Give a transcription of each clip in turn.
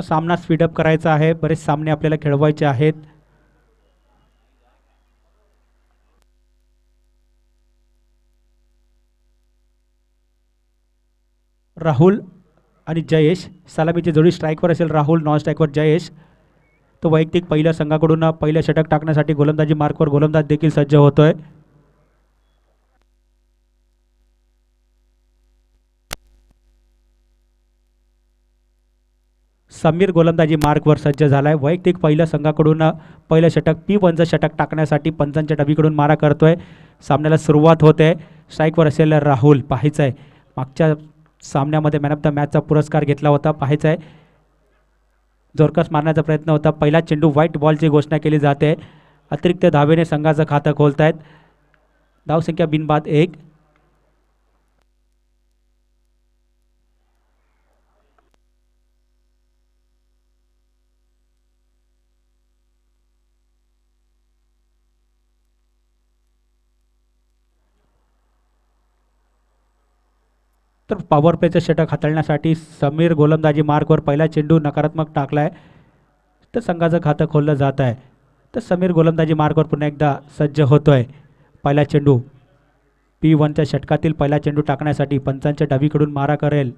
तर सामना स्पीडअप करायचा आहे, बरेच सामने आपल्याला खेळवायचे आहेत. राहुल आणि जयेश सलामीची जोडी स्ट्राईकवर असेल, राहुल नॉन स्ट्राईकवर जयेश. तो वैयक्तिक पहिल्या संघाकडून पहिलं षटक टाकण्यासाठी गोलंदाजी मार्कवर गोलंदाज देखील सज्ज होतोय. समीर गोलंदाजी मार्कवर सज्ज झालाय. वैयक्तिक पहिल्या संघाकडून पहिलं षटक P1चं षटक टाकण्यासाठी पंचांच्या डावीकडून मारा करतोय. सामन्याला सुरुवात होते. स्ट्राईकवर असेल राहुल. पाहायचं आहे मागच्या सामन्यामध्ये मॅन ऑफ द मॅचचा पुरस्कार घेतला होता. पाहायचं आहे जोरकस मारण्याचा प्रयत्न होता. पहिला चेंडू व्हाईट बॉलची घोषणा केली जाते. अतिरिक्त धावेने संघाचं खातं खोलतायत. धावसंख्या बिनबाद 1. तर पॉवर प्लेचं षटक हाताळण्यासाठी समीर गोलंदाजी मार्कवर पहिला चेंडू नकारात्मक टाकलाय, तर संघाचं खातं खोललं जात आहे. तर समीर गोलंदाजी मार्कवर पुन्हा एकदा सज्ज होतोय. पहिला चेंडू P1च्या षटकातील पहिला चेंडू टाकण्यासाठी पंचांच्या डावीकडून मारा करेल.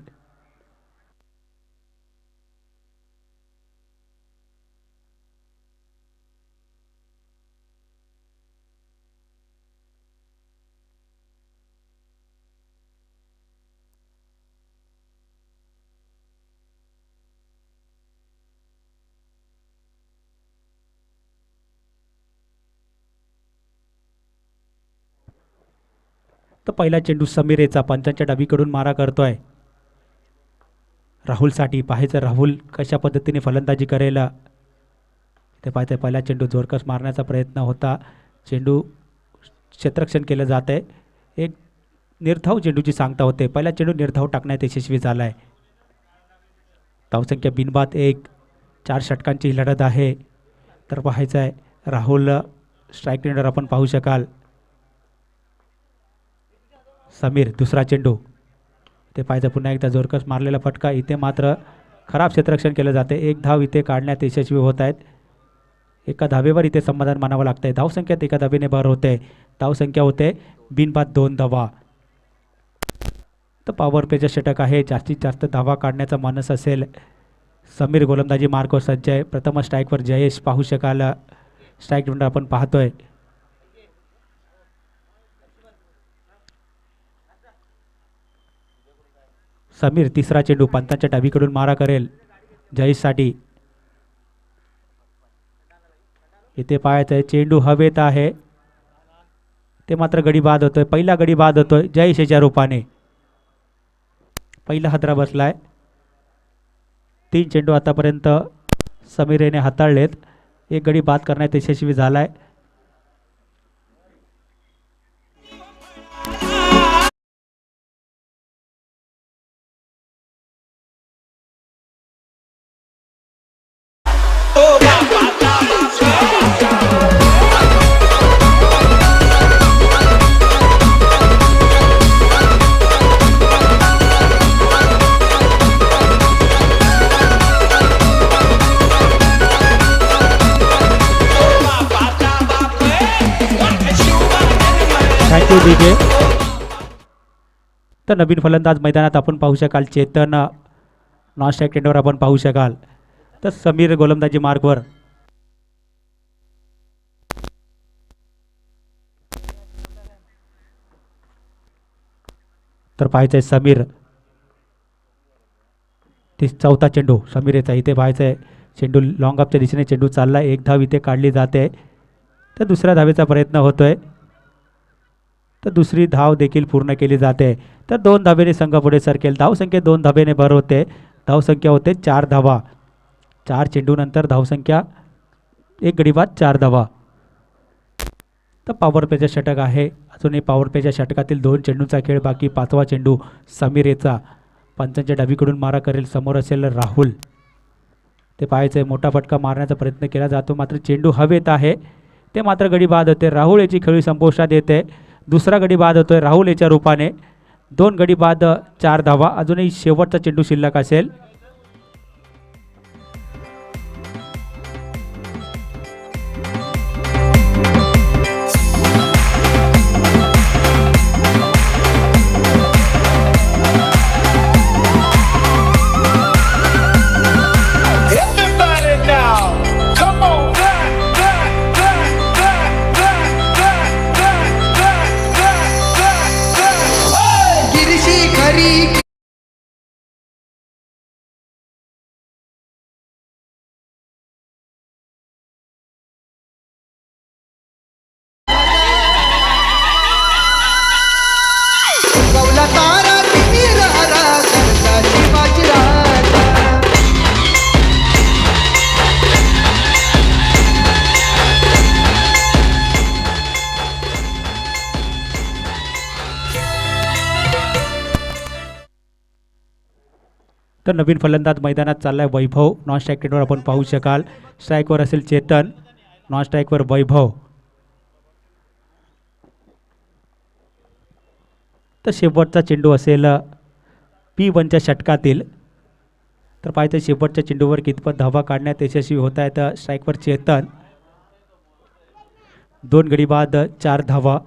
तर पहिला चेंडू समीरेचा पंचांच्या डावीकडून मारा करतोय. राहुलसाठी पाहायचं राहुल कशा पद्धतीने फलंदाजी करेल ते पाहायचं. पहिला चेंडू जोरकस मारण्याचा प्रयत्न होता. चेंडू क्षेत्ररक्षण केलं जात आहे. एक निर्धाव चेंडूची सांगता होते. पहिला चेंडू निर्धाव टाकण्यात यशस्वी झाला आहे. धावसंख्या बिनबाद 1. 4 षटकांची ही लढत आहे. तर पाहायचं आहे राहुल स्ट्राईक रेंडर आपण पाहू शकाल. समीर दुसरा चेंडू ते पाहायचं. पुन्हा एकदा जोरकस मारलेला फटका. इथे मात्र खराब क्षेत्ररक्षण केलं जाते. 1 धाव इथे काढण्यात यशस्वी होत आहेत. एका धावेवर इथे समाधान मानावं लागतंय. धावसंख्यात एका धावेने भर होते. धावसंख्या होते बिनबाद 2 धावा. तर पॉवर प्लेचं षटक आहे. जास्तीत जास्त धावा काढण्याचा मानस असेल. समीर गोलंदाजी मार्कवर सज्ज आहे. प्रथम स्ट्राईकवर जयेश पाहू शकाल. स्ट्राईक रेंडर आपण पाहतोय. समीर तिसरा चेंडू पंतांच्या डावीकडून मारा करेल जयेशसाठी. इथे पाहायचं आहे चेंडू हवेत आहे. ते मात्र गडी बाद होतोय. पहिला गडी बाद होतोय जयेशच्या रूपाने. पहिला हादरा बसलाय. 3 चेंडू आतापर्यंत समीरेने हाताळलेत. एक गडी बाद करण्यात यशस्वी झालाय. Thank you DJ. तर नवीन फलंदाज मैदानात आपण पाहू शकाल. चेतन नॉन स्ट्राईक रेंडर आपण पाहू शकाल. तर समीर गोलंदाजी मार्कवर. तर पाहायचं आहे समीर. चौथा चेंडू समीरेचा. इथे पाहायचं आहे चेंडू लॉंग अपच्या दिशेने चेंडू चालला. 1 धाव इथे काढली जाते. तर दुसऱ्या धावेचा प्रयत्न होतोय. तर दुसरी धाव देखील पूर्ण केली जाते. तर 2 धावेने संघ पुढे सरकेल. धावसंख्येत 2 धावेने भर होते. धावसंख्या होते 4 धावा. 4 चेंडूनंतर धावसंख्या 1 गडी बाद 4 धावा. तर पॉवर प्लेचं षटक आहे. अजूनही पॉवर प्लेच्या षटकातील 2 चेंडूंचा खेळ बाकी. 5वा चेंडू समीरेचा पंचांच्या डावीकडून मारा करेल. समोर असेल राहुल. ते पाहायचं मोठा फटका मारण्याचा प्रयत्न केला जातो. मात्र चेंडू हवेत आहे. ते मात्र गडी बाद होते. राहुल याची खेळी संपुष्टात येते. दुसरा गडी बाद होतोय राहुल याच्या रूपाने. 2 गडी बाद 4 धावा. अजूनही शेवटचा चेंडू शिल्लक असेल. तर नवीन फलंदाज मैदानात चाललाय वैभव. नॉन स्ट्राईक रेटवर आपण पाहू शकाल. स्ट्राईकवर असेल चेतन, नॉन स्ट्राईकवर वैभव. तर शेवटचा चेंडू असेल P1च्या षटकातील. तर पाहायचं शेवटच्या चेंडूवर कितपत धावा काढण्यात यशस्वी होत आहेत. स्ट्राईकवर चेतन, 2 गडी बाद 4 धावा.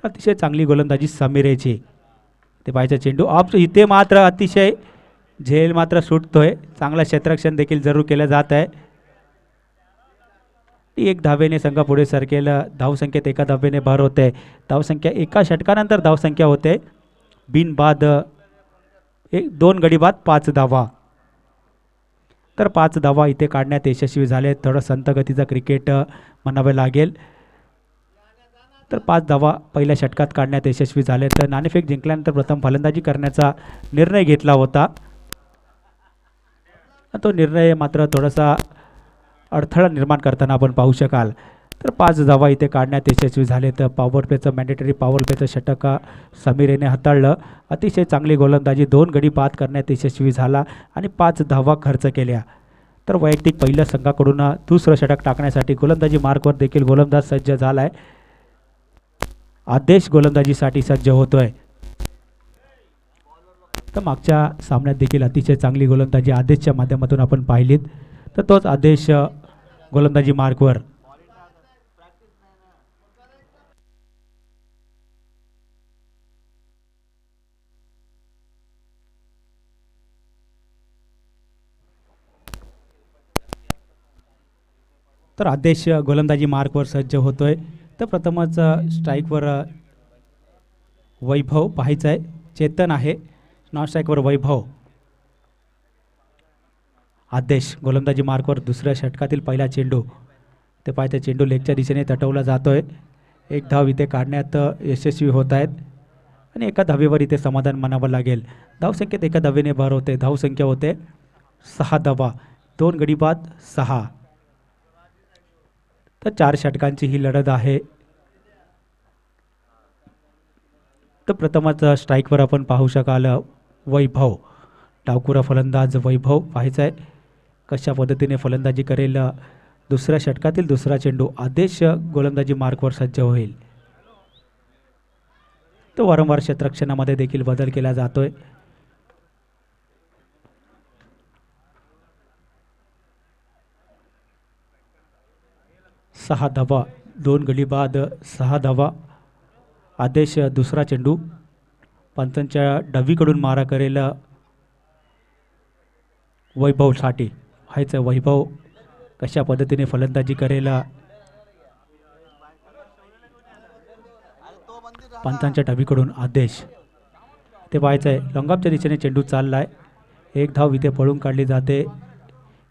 अतिशय चांगली गोलंदाजी समीरेची. ते पाहायचं चेंडू ऑफ. इथे मात्र अतिशय झेल मात्र सुटतोय. चांगला क्षेत्ररक्षण देखील जरूर केलं जात आहे. 1 धावेने संघ पुढे सरकेल. धावसंख्येत 1 धावेने भर होते. धावसंख्या 1 षटकानंतर धावसंख्या होते बिनबाद 2 गडी बाद 5 धावा. तर 5 धावा इथे काढण्यात यशस्वी झाले. थोडं संत गतीचा क्रिकेट म्हणावे लागेल. तर 5 धावा पहिल्या षटकात काढण्यात यशस्वी झाले. तर नाणेफेक जिंकल्यानंतर प्रथम फलंदाजी करण्याचा निर्णय घेतला होता. तो निर्णय मात्र थोडासा अडथळा निर्माण करताना आपण पाहू शकाल. तर 5 धावा इथे काढण्यात यशस्वी झाले. तर पॉवर प्लेचं मॅन्डेटरी पॉवर प्लेचं षटक समीरेने हाताळलं. अतिशय चांगली गोलंदाजी, 2 गडी बाद करण्यात यशस्वी झाला आणि 5 धावा खर्च केल्या. तर वैयक्तिक पहिल्या संघाकडून दुसरं षटक टाकण्यासाठी गोलंदाजी मार्कवर देखील गोलंदाज सज्ज झालाय. आदेश गोलंदाजीसाठी सज्ज होतोय. तर मागच्या सामन्यात देखील अतिशय चांगली गोलंदाजी आदेशच्या माध्यमातून आपण पाहिलीत. तर तोच आदेश गोलंदाजी मार्कवर. तर आदेश गोलंदाजी मार्कवर सज्ज होतोय. तर प्रथमच स्ट्राईकवर वैभव पाहायचं आहे. चेतन आहे. नॉन स्ट्राईकवर वैभव. आदेश गोलंदाजी मार्कवर दुसऱ्या षटकातील पहिला चेंडू. ते पाहायचं चेंडू लेगच्या दिशेने तटवला जातोय. 1 धाव इथे काढण्यात यशस्वी होत आहेत आणि 1 धावेवर इथे समाधान मानावं लागेल. धावसंख्येत 1 धावेने भर होते. धावसंख्या होते 6 धावा. 2 गडी बाद 6. तर 4 षटकांची ही लढत आहे. तर प्रथमच स्ट्राईकवर आपण पाहू शकाल वैभव. डावखुरा फलंदाज वैभव पाहायचा आहे कशा पद्धतीने फलंदाजी करेल. दुसऱ्या षटकातील दुसरा चेंडू. आदेश गोलंदाजी मार्कवर सज्ज होईल. तो वारंवार क्षेत्ररक्षणामध्ये देखील बदल केला जातोय. सहा धावा. 2 गडी बाद 6 धावा. आदेश दुसरा चेंडू. पंचांच्या डावीकडून मारा करेल वैभवसाठी. व्हायचं वैभव कशा पद्धतीने फलंदाजी करेल. पंचांच्या डावीकडून आदेश. ते पाहायचं आहे लॉंगऑफच्या दिशेने चेंडू चाललाय. 1 धाव इथे पळून काढली जाते.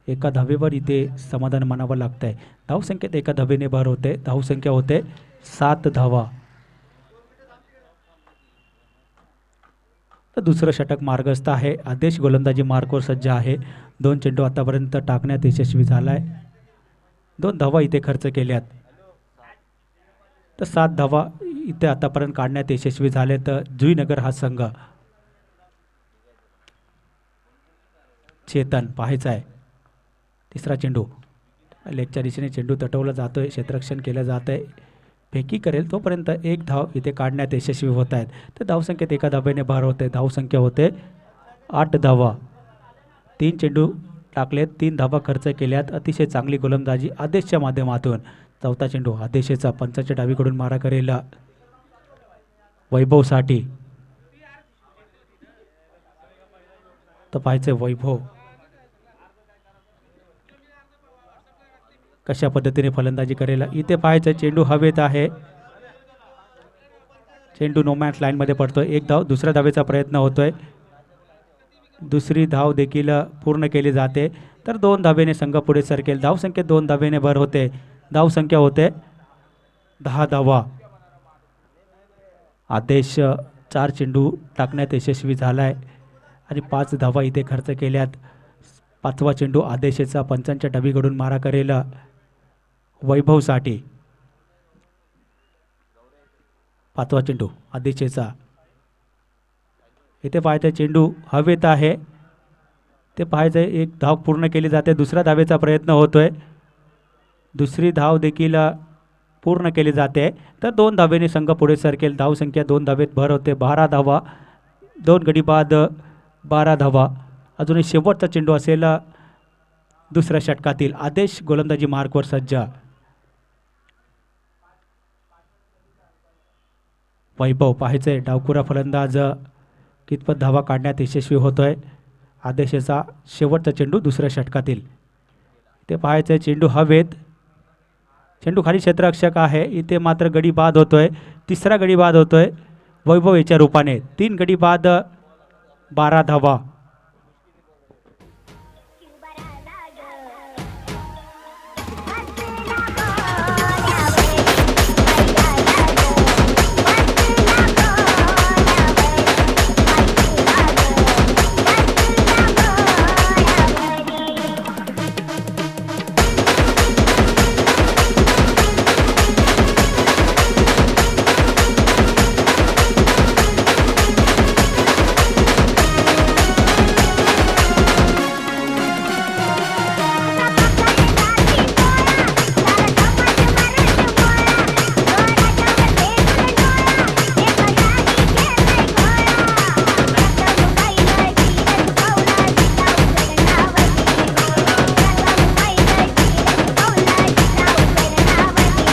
1 धावेवर इथे समाधान मानावं लागतंय. धावसंख्येत 1 धावेने भर होते. धावसंख्या होते 7 धावा. तर दुसरं षटक मार्गस्थ आहे. आदेश गोलंदाजी मार्कवर सज्ज आहे. 2 चेंडू आतापर्यंत टाकण्यात यशस्वी झालाय. 2 धावा इथे खर्च केल्यात. तर 7 धावा इथे आतापर्यंत काढण्यात यशस्वी झाले. तर जुईनगर हा संघ. चेतन पाहायचा आहे. तिसरा चेंडू. लेगच्या दिशेने चेंडू तटवला जातोय. क्षेत्ररक्षण केलं जात आहे. फेकी करेल तोपर्यंत 1 धाव इथे काढण्यात यशस्वी होत आहेत. तर धावसंख्येत 1 धावेने भर होते. धावसंख्या होते 8 धावा. 3 चेंडू टाकलेत. 3 धावा खर्च केल्यात. अतिशय चांगली गोलंदाजी आदेशच्या माध्यमातून. चौथा चेंडू. आदेशचा पंचाच्या डावीकडून मारा करेल वैभवसाठी. तर पाहायचं वैभव कशा पद्धतीने फलंदाजी करेल. इथे पाहायचं चेंडू हवेत आहे. चेंडू नोमॅन्स लाईनमध्ये पडतोय. 1 धाव. दुसऱ्या धावेचा प्रयत्न होतोय. दुसरी धाव देखील पूर्ण केली जाते. तर 2 धावेने संघ पुढे सरकेल. धावसंख्येत 2 धावेने भर होते. धावसंख्या होते 10 धावा. आदेश 4 चेंडू टाकण्यात यशस्वी झालाय आणि 5 धावा इथे खर्च केल्यात. 5वा चेंडू. आदेशचा पंचांच्या डावीकडून मारा करेल वैभवसाठी. 5वा चेंडू आदेशचा. इथे पाहायचा चेंडू हवेत आहे. ते पाहायचं आहे. एक धाव पूर्ण केली जाते. दुसऱ्या धावेचा प्रयत्न होतोय. दुसरी धाव देखील पूर्ण केली जाते. तर 2 धावेने संघ पुढे सरकेल. धावसंख्या 2 धावेत भर होते. 12 धावा, 2 गडी बाद 12 धावा. अजूनही शेवटचा चेंडू असेल दुसऱ्या षटकातील. आदेश गोलंदाजी मार्कवर सज्ज. वैभव पाहायचंय डावखुरा फलंदाज कितपत धावा काढण्यात यशस्वी होतोय. आदेशाचा शेवटचा चेंडू दुसऱ्या षटकातील. ते पाहायचंय चेंडू हवेत. चेंडू खाली क्षेत्ररक्षक आहे. इथे मात्र गडी बाद होतोय. तिसरा गडी बाद होतोय वैभव याच्या रूपाने. 3 गडी बाद 12 धावा.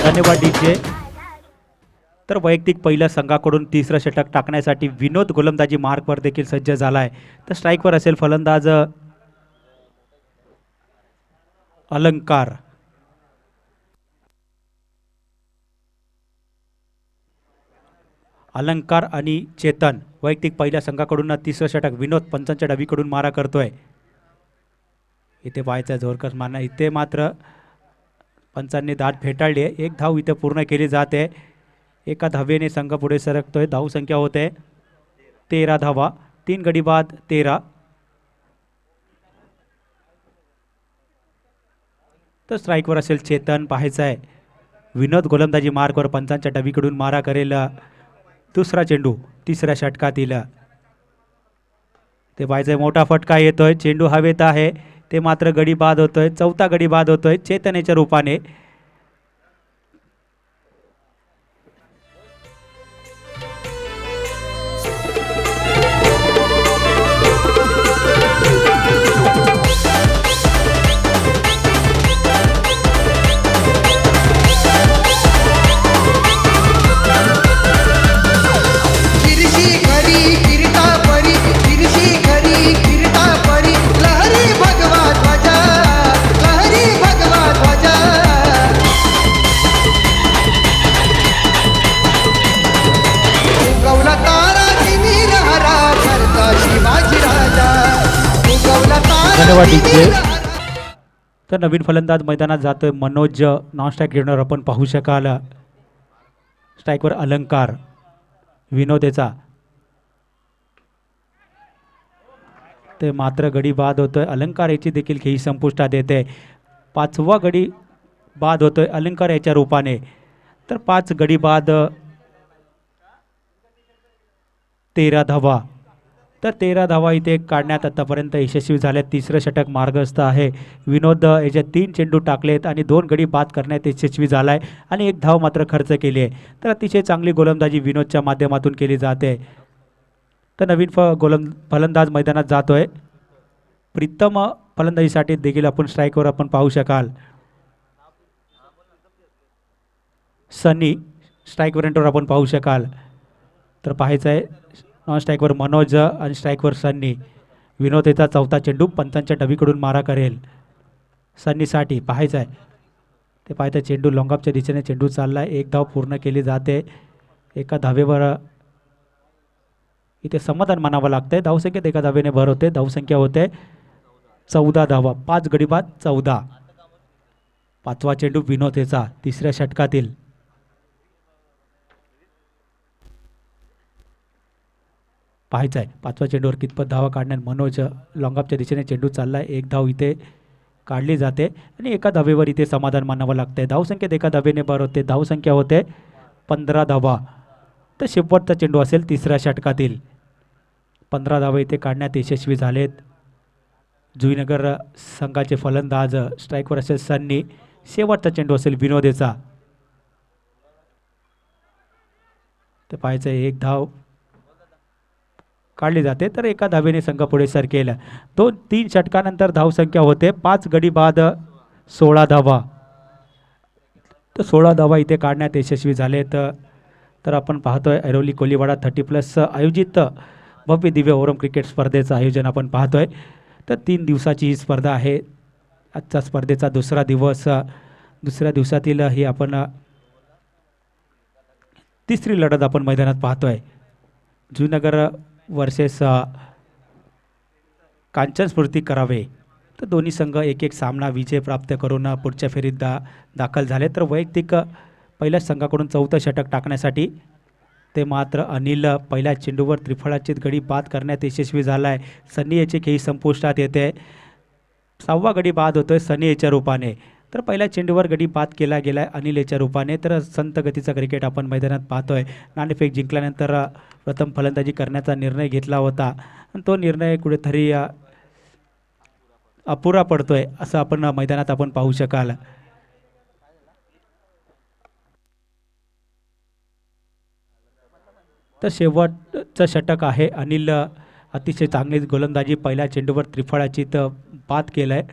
धन्यवाद डीजे. तर वैयक्तिक पहिल्या संघाकडून तिसरं षटक टाकण्यासाठी विनोद गोलंदाजी मार्कवर देखील सज्ज झाला आहे. तर स्ट्राईकवर असेल फलंदाज अलंकार. अलंकार आणि चेतन वैयक्तिक पहिल्या संघाकडून तिसरं षटक. विनोद पंचांच्या डावीकडून मारा करतोय. इथे पाहायचं जोरकस मारणार. इथे मात्र पंचांनी दाट फेटाळली आहे. 1 धाव इथे पूर्ण केली जाते. एका धावेने संघ पुढे सरकतोय. धावसंख्या होते 13 धावा. 3 गडी बाद 13. तर स्ट्राईकवर असेल चेतन. पाहायचं आहे विनोद गोलंदाजी मार्कवर पंचांच्या डावीकडून मारा करेल. दुसरा चेंडू तिसऱ्या षटकातील. ते पाहायचं मोठा फटका येतोय. चेंडू हवेत आहे. ते मात्र गडी बाद होतोय. चौथा गडी बाद होतोय चेतनेच्या रूपाने. धन्यवाद डीजे. तर नवीन फलंदाज मैदानात जातोय मनोज. नॉन स्ट्राईक घेणार आपण पाहू शकाल. स्ट्राईकवर अलंकार. विनोदेचा ते मात्र गडी बाद होतोय. अलंकार याची देखील खेळी संपुष्टात येते. 5वा गडी बाद होतोय अलंकार याच्या रूपाने. तर 5 गडी बाद 13 धावा. तर 13 धावा इथे काढण्यात आतापर्यंत यशस्वी झाल्यात. तिसरं षटक मार्गस्थ आहे. विनोद याच्यात 3 चेंडू टाकलेत आणि 2 गडी बाद करण्यात यशस्वी झाला आहे आणि 1 धाव मात्र खर्च केली आहे. तर अतिशय चांगली गोलंदाजी विनोदच्या माध्यमातून केली जाते. तर नवीन फलंदाज मैदानात जातोय. प्रीतम फलंदाजीसाठी देखील आपण स्ट्राईकवर आपण पाहू शकाल. सनी स्ट्राईक आपण पाहू शकाल. तर पाहायचं आहे नॉन स्ट्राईकवर मनोज आणि स्ट्राईकवर सन्नी. विनोद याचा चौथा चेंडू पंचांच्या डावीकडून मारा करेल. सन्नीसाठी पाहायचं आहे. ते पाहायचं चेंडू लॉंगऑफच्या दिशेने चेंडू चालला आहे. 1 धाव पूर्ण केली जाते. एका धावेवर इथे समाधान मानावं लागतंय. धावसंख्येत एका धावेने भर होते. धावसंख्या होते 14 धावा. 5 गडी बाद 14. 5वा चेंडू विनोद याचा तिसऱ्या षटकातील. पाहायचं आहे 5व्या चेंडूवर कितपत धावा काढण्यात मनोज. लॉंगऑफच्या दिशेने चेंडू चालला आहे. 1 धाव इथे काढली जाते आणि एका धावेवर इथे समाधान मानावं लागतंय. धावसंख्येत एका धावेने भर होते. धावसंख्या होते 15 धावा. तर शेवटचा चेंडू असेल तिसऱ्या षटकातील. 15 धावा इथे काढण्यात यशस्वी झालेत जुईनगर संघाचे फलंदाज स्ट्राईकवर असेल सन्नी. शेवटचा चेंडू असेल विनोदेचा. तर पाहायचं एक धाव काढली जाते तर एका धावेने संघ पुढे सरकेल. 2-3 षटकानंतर धावसंख्या होते 5 गडी बाद 16 धावा. तर 16 धावा इथे काढण्यात यशस्वी झालेत. तर आपण पाहतोय ऐरोली कोलीवाडा 30+ आयोजित भव्य दिव्य ओरम क्रिकेट स्पर्धेचं आयोजन आपण पाहतोय. तर 3 दिवसाची ही स्पर्धा आहे. आजच्या स्पर्धेचा दुसरा दिवस. दुसऱ्या दिवसातील ही आपण तिसरी लढत आपण मैदानात पाहतोय. जुईनगर वर्सेस कांचन स्फूर्ती करावे. तर दोन्ही संघ एक एक सामना विजय प्राप्त करून पुढच्या फेरीत दाखल झाले. तर वैयक्तिक पहिल्याच संघाकडून 4थं षटक टाकण्यासाठी ते मात्र अनिल पहिल्या चेंडूवर त्रिफळाची गडी बाद करण्यात यशस्वी झाला आहे. सनी याची खेळी संपुष्टात येते. 6वा गडी बाद होतोय सनी याच्या रूपाने. तर पहिल्या चेंडूवर गडी बाद केला गेला आहे अनिल याच्या रूपाने. तर संत गतीचा क्रिकेट आपण मैदानात पाहतोय. नाणेफेक जिंकल्यानंतर प्रथम फलंदाजी करण्याचा निर्णय घेतला होता आणि तो निर्णय कुठेतरी अपुरा पडतोय असं आपण मैदानात आपण पाहू शकाल. तर शेवटचं षटक आहे. अनिल अतिशय चांगली गोलंदाजी पहिल्या चेंडूवर त्रिफळाची तर बाद केलं आहे.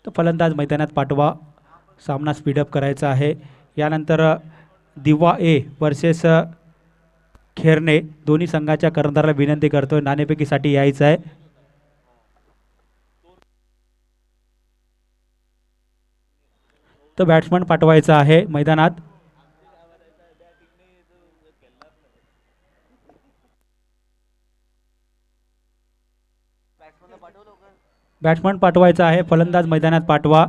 तर फलंदाज मैदानात पाठवा. सामना स्पीडअप करायचा आहे. यानंतर दिवा ए वर्सेस खेरणे दोन्ही संघाच्या कर्णधाराला विनंती करतोय नाणेफेकीसाठी यायचं आहे. तर बॅट्समन पाठवायचा आहे मैदानात. बॅट्समन पाठवायचा आहे. फलंदाज मैदानात पाठवा.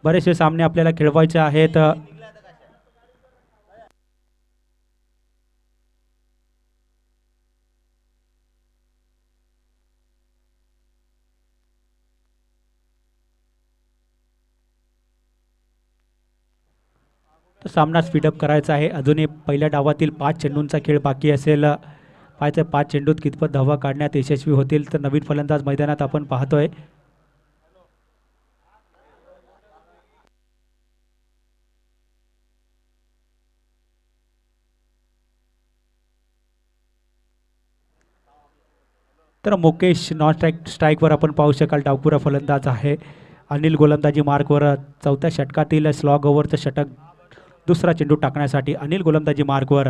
बरेचसे सामने आपल्याला खेळवायचे आहेत. तर सामना स्पीडअप करायचा आहे. अजूनही पहिल्या डावातील 5 चेंडूंचा खेळ बाकी असेल. पाहायचं 5 चेंडूत कितपत धावा काढण्यात यशस्वी होतील. तर नवीन फलंदाज मैदानात आपण पाहतोय. तर मुकेश नॉन स्ट्राईकवर आपण पाहू शकाल. डावपुरा फलंदाज आहे. अनिल गोलंदाजी मार्कवर. 4थ्या षटकातील स्लॉग ओव्हरचं षटक दुसरा चेंडू टाकण्यासाठी अनिल गोलंदाजी मार्कवर.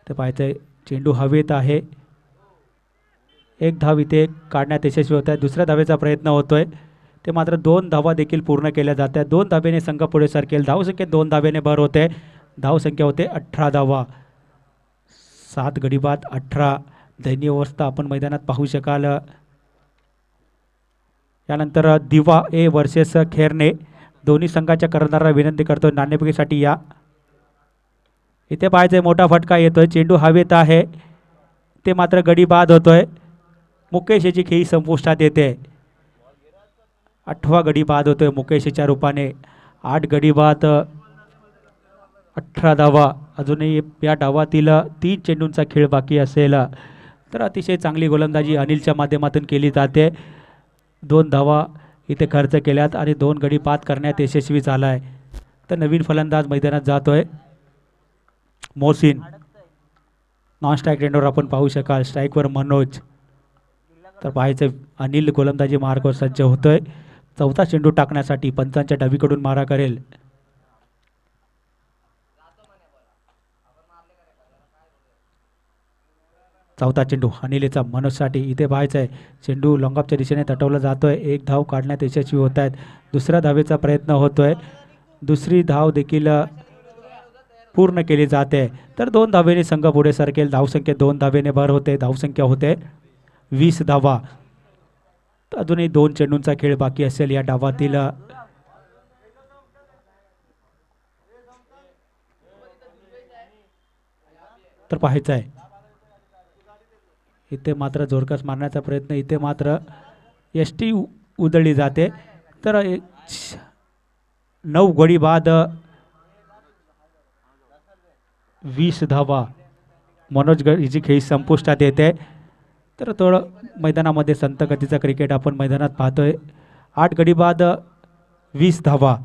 तर पाहायचंय चेंडू हवेत आहे. एक धाव इथे काढण्यात यशस्वी होत आहे. दुसऱ्या धावेचा प्रयत्न होतोय. ते मात्र 2 धावा देखील पूर्ण केल्या जात आहेत. 2 धावेने संघ पुढे सरकेल. धावसंख्येत 2 धावेने भर होते. धावसंख्या होते 18 धावा. 7 गडी बाद 18 दयनीय अवस्था आपण मैदानात पाहू शकाल. यानंतर दिवा ए वर्सेस खेरणे दोन्ही संघाच्या कर्णधाराला विनंती करतोय नाणेफेकीसाठी या. इथे पाहायचंय मोठा फटका येतोय. चेंडू हवेत आहे. ते मात्र गडी बाद होतोय. मुकेश याची खेळी संपुष्टात येते. 8वा गडी बाद होतोय मुकेशच्या रूपाने. 8 गडी बाद 18 धावा. अजूनही या डावातील 3 चेंडूंचा खेळ बाकी असेल. तर अतिशय चांगली गोलंदाजी अनिलच्या माध्यमातून केली जाते. 2 धावा इथे खर्च केल्यात आणि 2 गडी बाद करण्यात यशस्वी झाला आहे. तर नवीन फलंदाज मैदानात जातोय मोहसिन. नॉन स्ट्राईक रेंडवर आपण पाहू शकाल. स्ट्राईकवर मनोज. तर पाहायचं अनिल गोलंदाजी मार्गावर सज्ज होतोय. 4था चेंडू टाकण्यासाठी पंचांच्या डावीकडून मारा करेल. चौथा चेंडू अनिलेचा मनोजसाठी. इथे पाहायचं आहे चेंडू लॉंगऑफच्या दिशेने तटवला जातोय. 1 धाव काढण्यात यशस्वी होत आहेत. दुसऱ्या धावेचा प्रयत्न होतोय. दुसरी धाव देखील पूर्ण केली जाते. तर 2 धावेने संघ पुढे सरकेल. धावसंख्येत 2 धावेने भर होते. धावसंख्या होते 20 धावा. तर अजूनही 2 चेंडूंचा खेळ बाकी असेल या डावातील. तर पाहायचं आहे इथे मात्र जोरकस मारण्याचा प्रयत्न. इथे मात्र एसटी उधळली जाते. तर 9 गडी बाद 20 धावा. मनोज हिची खेळी संपुष्टात येते. तर थोडं मैदानामध्ये संत गतीचा क्रिकेट आपण मैदानात पाहतोय. 8 गडी बाद 20 धावा.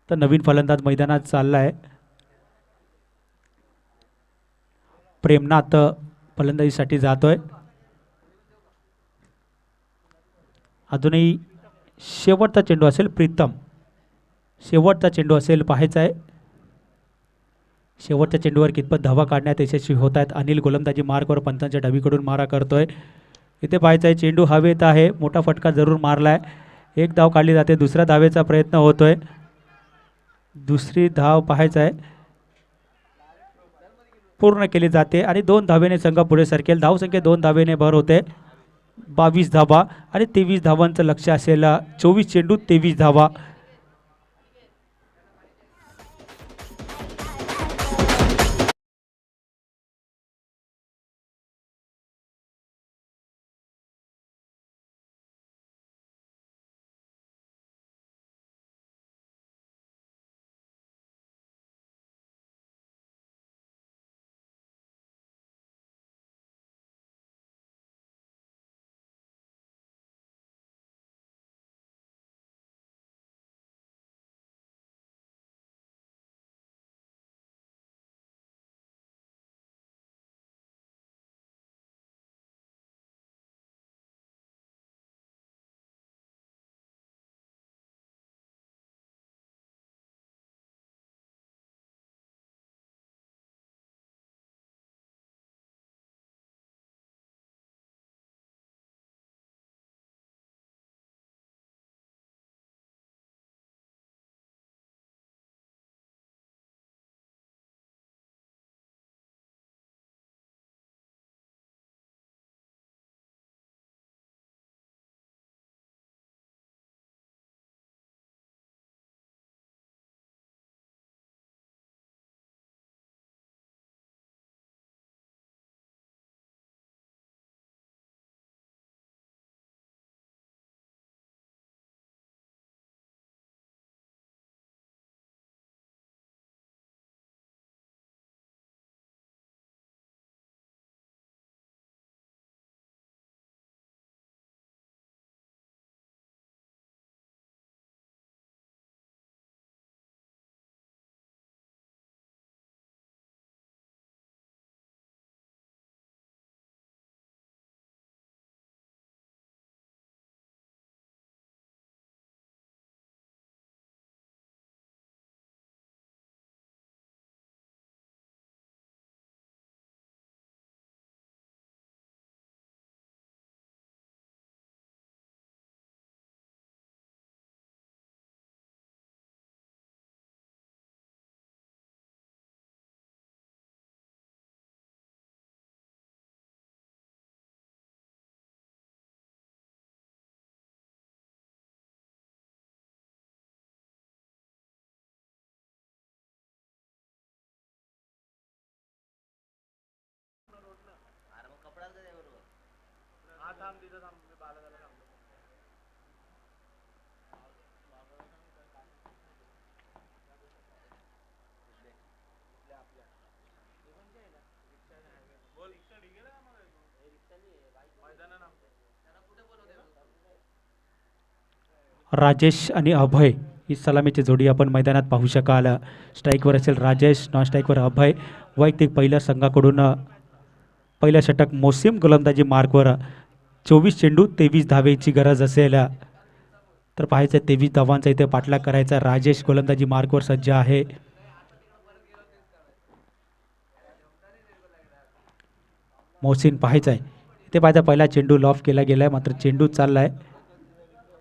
तर नवीन फलंदाज मैदानात चाललाय. प्रेमनाथ फलंदाजीसाठी जातोय. अजूनही शेवटचा चेंडू असेल. प्रीतम शेवटचा चेंडू असेल पाहायचा आहे. शेवटच्या चेंडूवर कितपत धावा काढण्यात यशस्वी होत आहेत. अनिल गोलंदाजी मार्कवर पंचांच्या डावीकडून मारा करतोय. इथे पाहायचा आहे चेंडू हवेत आहे. मोठा फटका जरूर मारलाय. एक धाव काढली जाते. दुसऱ्या धावेचा प्रयत्न होतोय. दुसरी धाव पाहायचा आहे पूर्ण केली जाते आणि 2 धावेने संघ पुढे सरकेल. धावसंख्या 2 धावेने भर होते. 22 धावा आणि 23 धावांचं लक्ष असेल. 24 चेंडू 23 धावा. राजेश आणि अभय ही सलामीची जोडी आपण मैदानात पाहू शकाल. स्ट्राईकवर असेल राजेश, नॉन स्ट्राईकवर अभय. वैयक्तिक पहिल्या संघाकडून पहिल्या षटक मोसिम गोलंदाजी मार्कवर 24 चेंडू 23 धावेची गरज असेल. तर पाहायचं 23 धावांचा इथे पाठलाग करायचा. राजेश गोलंदाजी मार्कवर सज्ज आहे. मोहसिन पाहायचा आहे इथे पाहायचा पहिला चेंडू लॉफ केला गेलाय. मात्र चेंडू चाललाय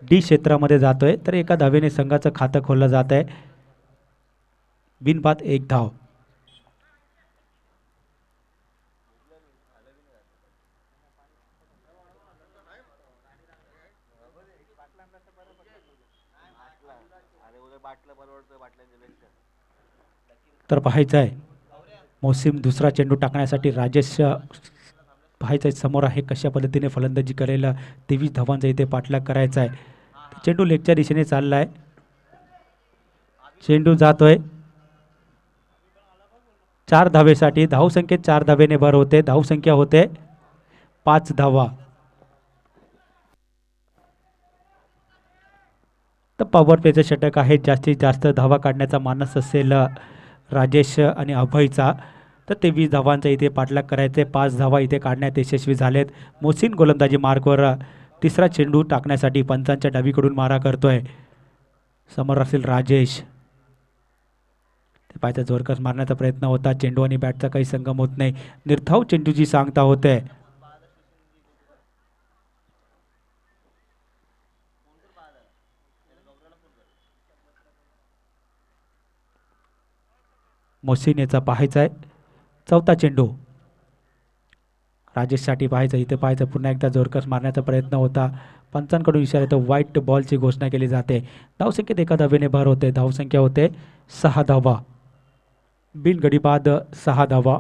डी क्षेत्रामध्ये जातोय. तर एका धावेने संघाचं खातं खोललं जात आहे. बिनबाद 1 धाव. तर पाहायचं आहे मोसिम दुसरा चेंडू टाकण्यासाठी राजेश पाहायचं आहे समोर आहे कशा पद्धतीने फलंदाजी करेल. 23 धावांचा इथे पाठलाग करायचा आहे. चेंडू लेगच्या दिशेने चालला आहे. चेंडू जातोय 4 धावेसाठी धावसंख्येत 4 धावेने भर होते. धावसंख्या होते 5 धावा. तर पॉवर प्लेचं षटक आहे. जास्तीत जास्त धावा काढण्याचा मानस असेल राजेश आणि अभयचा. तर 23 धावांचा इथे पाठलाग करायचे. 5 धावा इथे काढण्यात यशस्वी झालेत. मोहसिन गोलंदाजी मार्कवर तिसरा चेंडू टाकण्यासाठी पंचांच्या डावीकडून मारा करतोय. समोर असेल राजेश. ते पायचा जोरकस मारण्याचा प्रयत्न होता. चेंडू आणि बॅटचा काही संगम होत नाही. निर्धाव चेंडूची सांगता होते. मोहसिन याचा पाहायचा आहे. चौथा चेंडू राजेशसाठी पाहायचं. इथे पाहायचं पुन्हा एकदा जोरकस मारण्याचा प्रयत्न होता. पंचांकडून इशारा येतो. व्हाईट बॉलची घोषणा केली जाते. धावसंख्येत एका धावेने भर होते. धावसंख्या होते 6 धावा. बिनगडी बाद 6 धावा.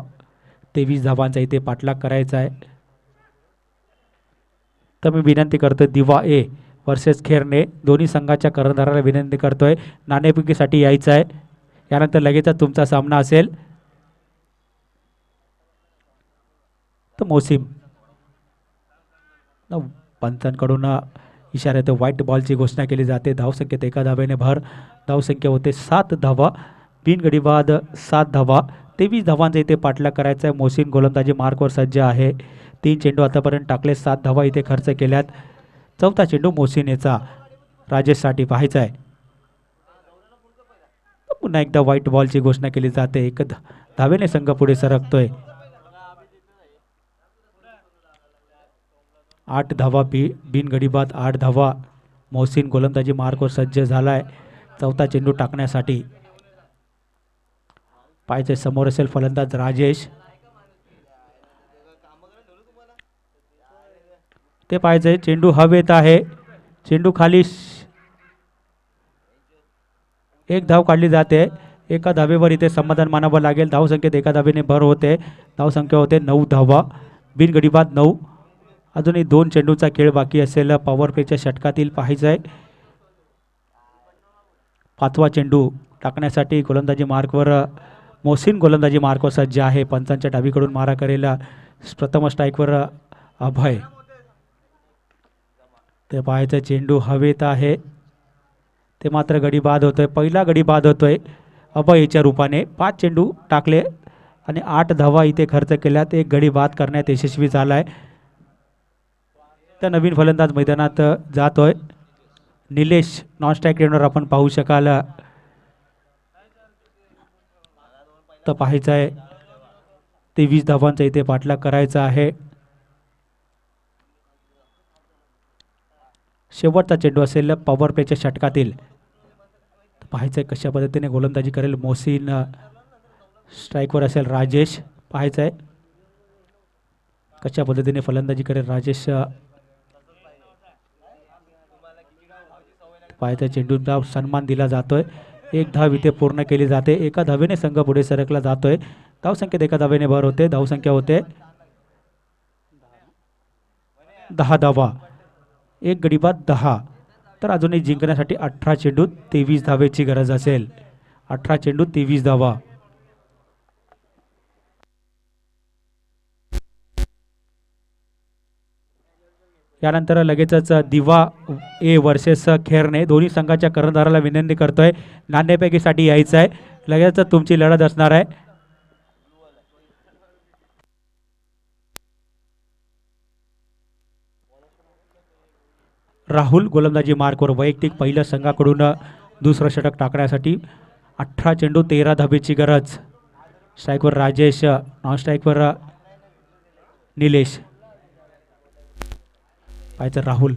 23 धावांचा इथे पाठलाग करायचा आहे. तर मी विनंती करतोय दिवा ए वर्सेस खेरणे दोन्ही संघाच्या कर्णधाराला विनंती करतोय नाणेफेकीसाठी यायचं आहे. यानंतर लगेचच तुमचा सामना असेल. तर मोसिम पंचांकडून इशारा येतो. व्हाईट बॉलची घोषणा केली जाते. धावसंख्येत एका धावेने भर. धावसंख्या होते 7 धावा. बिनगडी बाद 7 धावा. 23 धावांचा इथे पाठलाग करायचा आहे. मोहसिन गोलंदाजी मार्कवर सज्ज आहे. 3 चेंडू आतापर्यंत टाकले. 7 धावा इथे खर्च केल्यात. चौथा चेंडू मोहसिन याचा राजेशसाठी पाहायचा आहे. पुन्हा एकदा व्हाईट बॉलची घोषणा केली जाते. एक धावेने संघ पुढे सरकतोय. 8 धावा. बिनगडी बाद 8 धावा. मोहसिन गोलंदाजी मार्कवर सज्ज झालाय. चौथा चेंडू टाकण्यासाठी पाहिजे. समोर असेल फलंदाज राजेश. ते पाहिजे. चेंडू हवेत आहे. चेंडू खाली. एक धाव काढली जाते. एका धावेवर इथे समाधान मानावं लागेल. धावसंख्येत एका धावेने भर होते. धावसंख्या होते 9 धावा. बिनगडी बाद 9. अजूनही 2 चेंडूचा खेळ बाकी असेल. पॉवर प्लेच्या षटकातील पाहायचं आहे. 5वा चेंडू टाकण्यासाठी गोलंदाजी मार्कवर मोहसिन गोलंदाजी मार्कवर सज्ज आहे. पंचांच्या डावीकडून मारा करेल. प्रथम स्ट्राईकवर अभय. ते पाहायचं. चेंडू हवेत आहे. ते मात्र गडी बाद होतोय. पहिला गडी बाद होतोय अभयच्या रूपाने. 5 चेंडू टाकले आणि 8 धावा इथे खर्च केल्यात. एक गडी बाद करण्यात यशस्वी झालाय. तर नवीन फलंदाज मैदानात जातोय. निलेश नॉन स्ट्राईक रेनवर आपण पाहू शकाल. तर पाहायचं आहे. 23 धावांचा इथे पाठलाग करायचा आहे. शेवटचा चेंडू असेल पॉवर प्लेच्या षटकातील. पाहायचं आहे कशा पद्धतीने गोलंदाजी करेल मोहसिन. स्ट्राईकवर असेल राजेश. पाहायचं आहे कशा पद्धतीने फलंदाजी करेल राजेश. पाहायचं चेंडूला सन्मान दिला जातोय. एक धाव इथे पूर्ण केली जाते. एका धावेने संघ पुढे सरकला जातोय. धावसंख्येत एका धावेने भर होते. धावसंख्या होते 10 धावा. एक गडी बाद 10. तर अजूनही जिंकण्यासाठी 18 चेंडू 23 धावेची गरज असेल. 18 चेंडू 23 धावा. यानंतर लगेचच दिवा ए वर्सेस खेरणे दोन्ही संघाच्या कर्णधाराला विनंती करतोय नाणेफेकीसाठी यायचं आहे. लगेचच तुमची लढत असणार आहे. राहुल गोलंदाजी मार्कवर वैयक्तिक पहिल्या संघाकडून दुसरं षटक टाकण्यासाठी. 18 चेंडू 13 धावेची गरज. स्ट्राईकवर राजेश. नॉन स्ट्राईकवर निलेश. पाहायचं राहुल.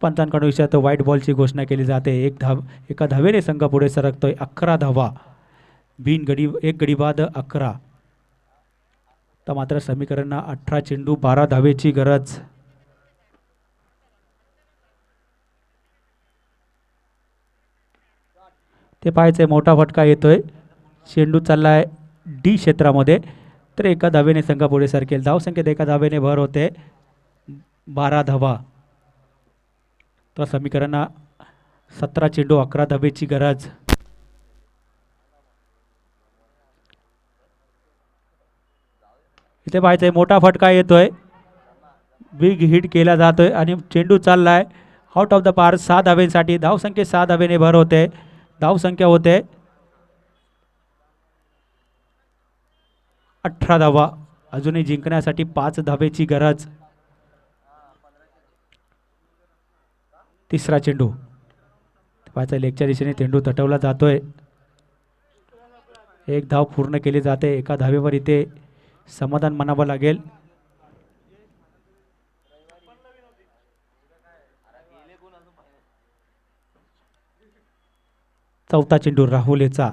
पंचांकडून विषयात व्हाईट बॉलची घोषणा केली जाते. एका धावेने संघ पुढे सरकतोय. 11 धावा. एक गडी बाद 11. तर मात्र समीकरण 18 चेंडू 12 धावेची गरज. ते पाहायचंय. मोठा फटका येतोय. चेंडू चाललाय डी क्षेत्रामध्ये. तर एका धावेने संघ पुढे सरकेल. धावसंख्येत एका धावेने भर होते. 12 धावा. तर समीकरण 17 चेंडू 11 धावेची गरज. इथे पाहायचंय मोठा फटका येतोय, बिग हिट केला जातोय आणि चेंडू चाललाय आउट ऑफ द पार. 6 धावेसाठी धावसंख्या 6 धावेने भर होते. धावसंख्या होते 18 धावा. अजूनही जिंकण्यासाठी 5 धावेची गरज. तिसरा चेंडू पाहायचा लेगच्या दिशेने चेंडू तटवला जातोय. 1 धाव पूर्ण केली जाते. एका धावेवर इथे समाधान मानावं लागेल. चौथा चेंडू राहुलेचा.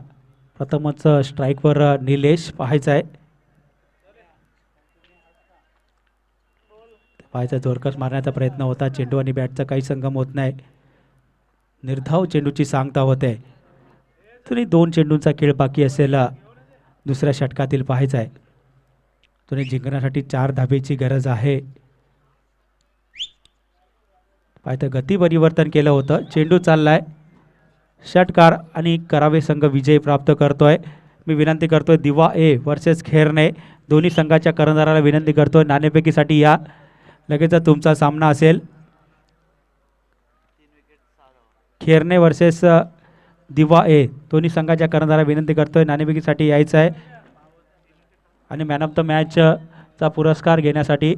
प्रथमच स्ट्राईकवर निलेश पाहायचा आहे. पाहायचा जोरकस मारण्याचा प्रयत्न होता. चेंडू आणि बॅटचा काही संगम होत नाही. निर्धाव चेंडूची सांगता होते. तरी 2 चेंडूंचा खेळ बाकी असेल दुसऱ्या षटकातील पाहायचा आहे. तरी जिंकण्यासाठी 4 धावेची गरज आहे. पाहायचं गती परिवर्तन केलं होतं. चेंडू चाललाय षटकार आणि करावे संघ विजय प्राप्त करतोय. मी विनंती करतोय दिवा ए वर्सेस खेरणे दोन्ही संघाच्या कर्णधाराला विनंती करतोय नाणेफेकीसाठी या. लगेच तुमचा सामना असेल. खेरणे वर्सेस दिवा ए दोन्ही संघाच्या कर्णधाराला विनंती करतोय नाणेफेकीसाठी यायचं आहे. आणि मॅन ऑफ द मॅचचा पुरस्कार घेण्यासाठी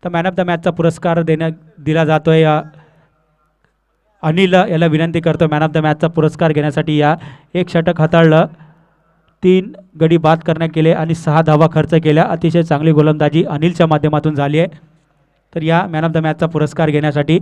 तर मॅन ऑफ द मॅचचा पुरस्कार दिला जातोय. अनिल याला विनंती करतो मॅन ऑफ द मॅचचा पुरस्कार घेण्यासाठी या. 1 षटक हाताळलं, 3 गडी बाद करण्यात केले आणि 6 धावा खर्च केल्या. अतिशय चांगली गोलंदाजी अनिलच्या माध्यमातून झाली आहे. तर या मॅन ऑफ द मॅचचा पुरस्कार घेण्यासाठी